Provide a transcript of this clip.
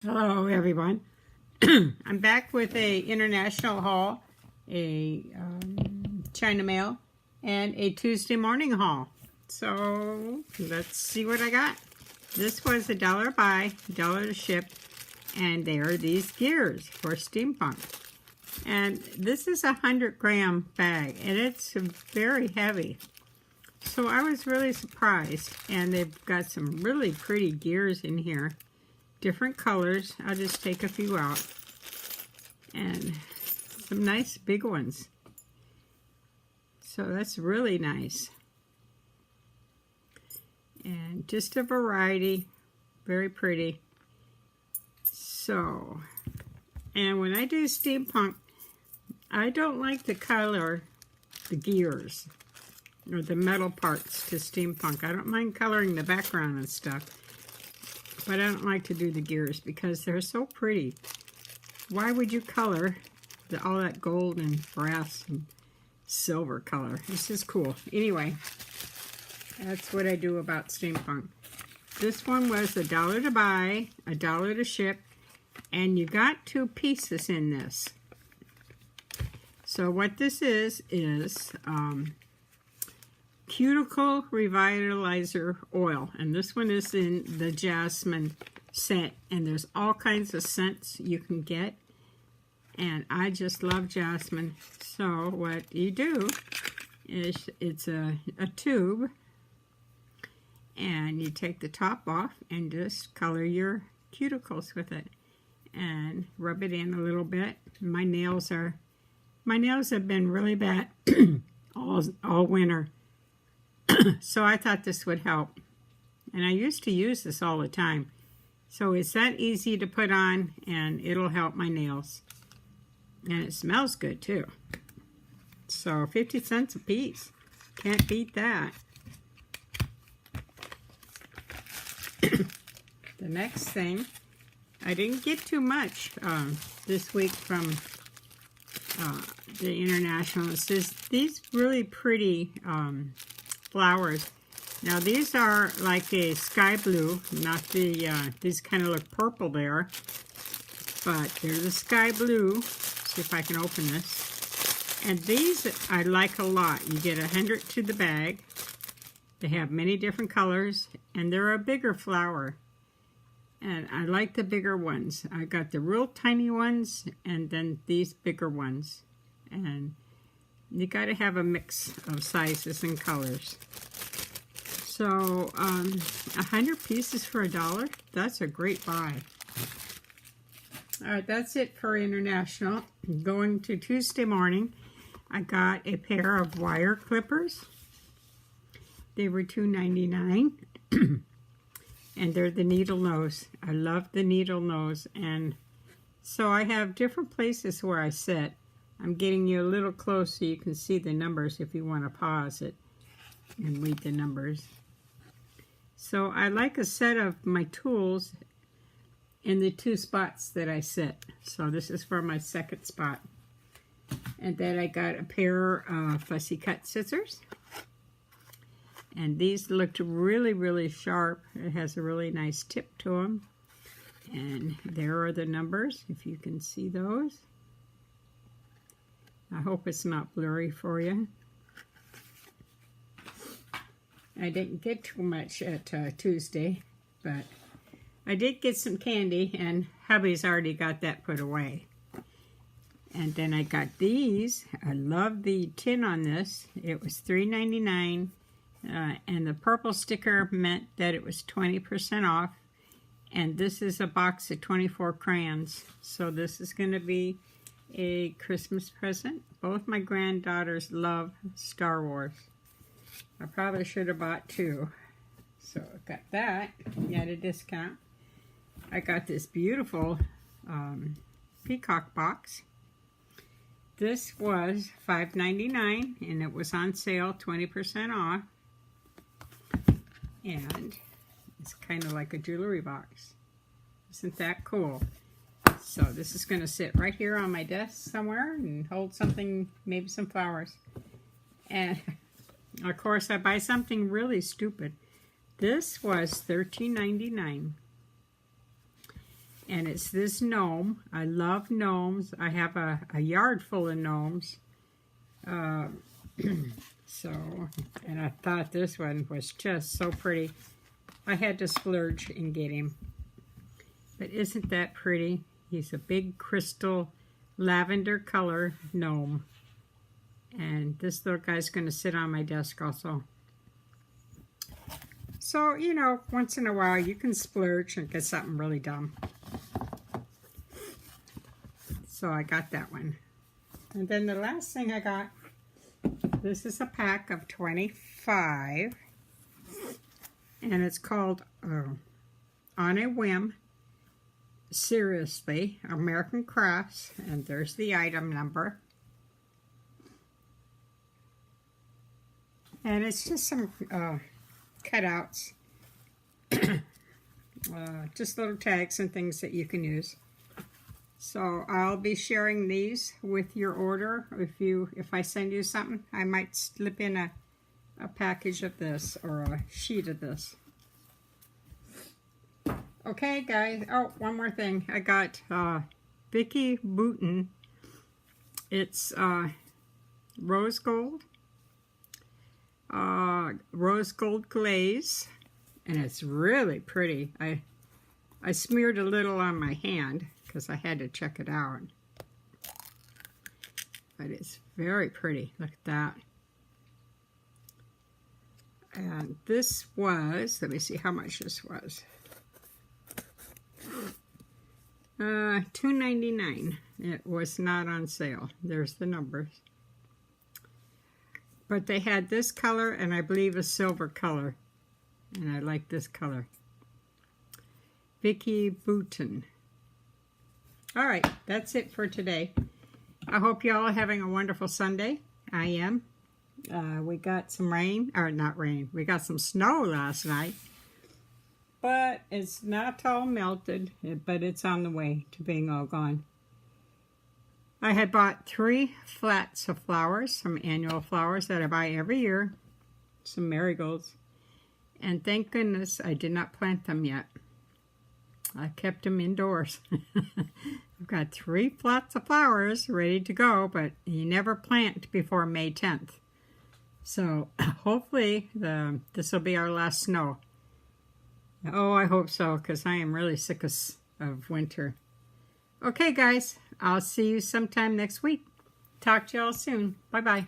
Hello everyone. I'm back with a international haul, a China mail, and a Tuesday morning haul. So let's see what I got. This was $1 to buy, $1 to ship, and they are these gears for steampunk. And this is a 100-gram bag, and it's very heavy. So I was really surprised, and they've got some really pretty gears in here. Different colors. I'll just take a few out. And some nice big ones. So that's really nice. And just a variety. Very pretty. So, and when I do steampunk, I don't like to color the gears or the metal parts to steampunk. I don't mind coloring the background and stuff. But I don't like to do the gears because they're so pretty. Why would you color all that gold and brass and silver color? This is cool. Anyway, that's what I do about steampunk. This one was $1 to buy, $1 to ship, and you got 2 pieces in this. So what this is Cuticle Revitalizer Oil, and this one is in the jasmine scent, and there's all kinds of scents you can get, and I just love jasmine. So what you do is it's a tube, and you take the top off and just color your cuticles with it and rub it in a little bit. My nails have been really bad all winter. So I thought this would help. And I used to use this all the time. So it's that easy to put on, and it'll help my nails. And it smells good too. So 50 cents a piece. Can't beat that. The next thing, I didn't get too much this week from the International. It says these really pretty flowers. Now these are like a sky blue, not the, these kind of look purple there, but they're the sky blue. See if I can open this. And these I like a lot. You get 100 to the bag. They have many different colors, and they're a bigger flower. And I like the bigger ones. I got the real tiny ones, and then these bigger ones. And you got to have a mix of sizes and colors. So 100 pieces for $1. That's a great buy. All right, that's it for International. Going to Tuesday morning, I got a pair of wire clippers. They were $2.99. And they're the needle nose. I love the needle nose. And so I have different places where I sit. I'm getting you a little close so you can see the numbers if you want to pause it and read the numbers. So I like a set of my tools in the 2 spots that I sit. So this is for my second spot. And then I got a pair of fussy cut scissors. And these looked really, really sharp. It has a really nice tip to them. And there are the numbers, if you can see those. I hope it's not blurry for you. I didn't get too much at Tuesday, but I did get some candy, and hubby's already got that put away. And then I got these. I love the tin on this. It was $3.99, and the purple sticker meant that it was 20% off. And this is a box of 24 crayons. So this is going to be a Christmas present. Both my granddaughters love Star Wars. I probably should have bought 2. So I got that at a discount. I got this beautiful Peacock box. This was $5.99, and it was on sale, 20% off. And it's kind of like a jewelry box. Isn't that cool? So this is going to sit right here on my desk somewhere and hold something, maybe some flowers. And of course I buy something really stupid. This was $13.99. And it's this gnome. I love gnomes. I have a yard full of gnomes. So, and I thought this one was just so pretty. I had to splurge and get him. But isn't that pretty? He's a big crystal lavender color gnome. And this little guy's going to sit on my desk also. So, you know, once in a while you can splurge and get something really dumb. So I got that one. And then the last thing I got, this is a pack of 25. And it's called On a Whim. Seriously, American Crafts. And there's the item number. And it's just some cutouts. Just little tags and things that you can use. So I'll be sharing these with your order. If I send you something, I might slip in a package of this or a sheet of this. Okay, guys. Oh, one more thing. I got Vicky Mouton. It's rose gold glaze, and it's really pretty. I smeared a little on my hand because I had to check it out. But it's very pretty. Look at that. And this was, let me see how much this was. $2.99. It was not on sale. There's the numbers. But they had this color and I believe a silver color. And I like this color. Vicky Mouton. All right, that's it for today. I hope you all are having a wonderful Sunday. I am. We got some rain, or not rain. We got some snow last night. But it's not all melted, but it's on the way to being all gone. I had bought 3 flats of flowers, some annual flowers that I buy every year, some marigolds. And thank goodness I did not plant them yet. I kept them indoors. I've got 3 flats of flowers ready to go, but you never plant before May 10th. So hopefully this will be our last snow. Oh, I hope so, because I am really sick of winter. Okay, guys, I'll see you sometime next week. Talk to y'all soon. Bye-bye.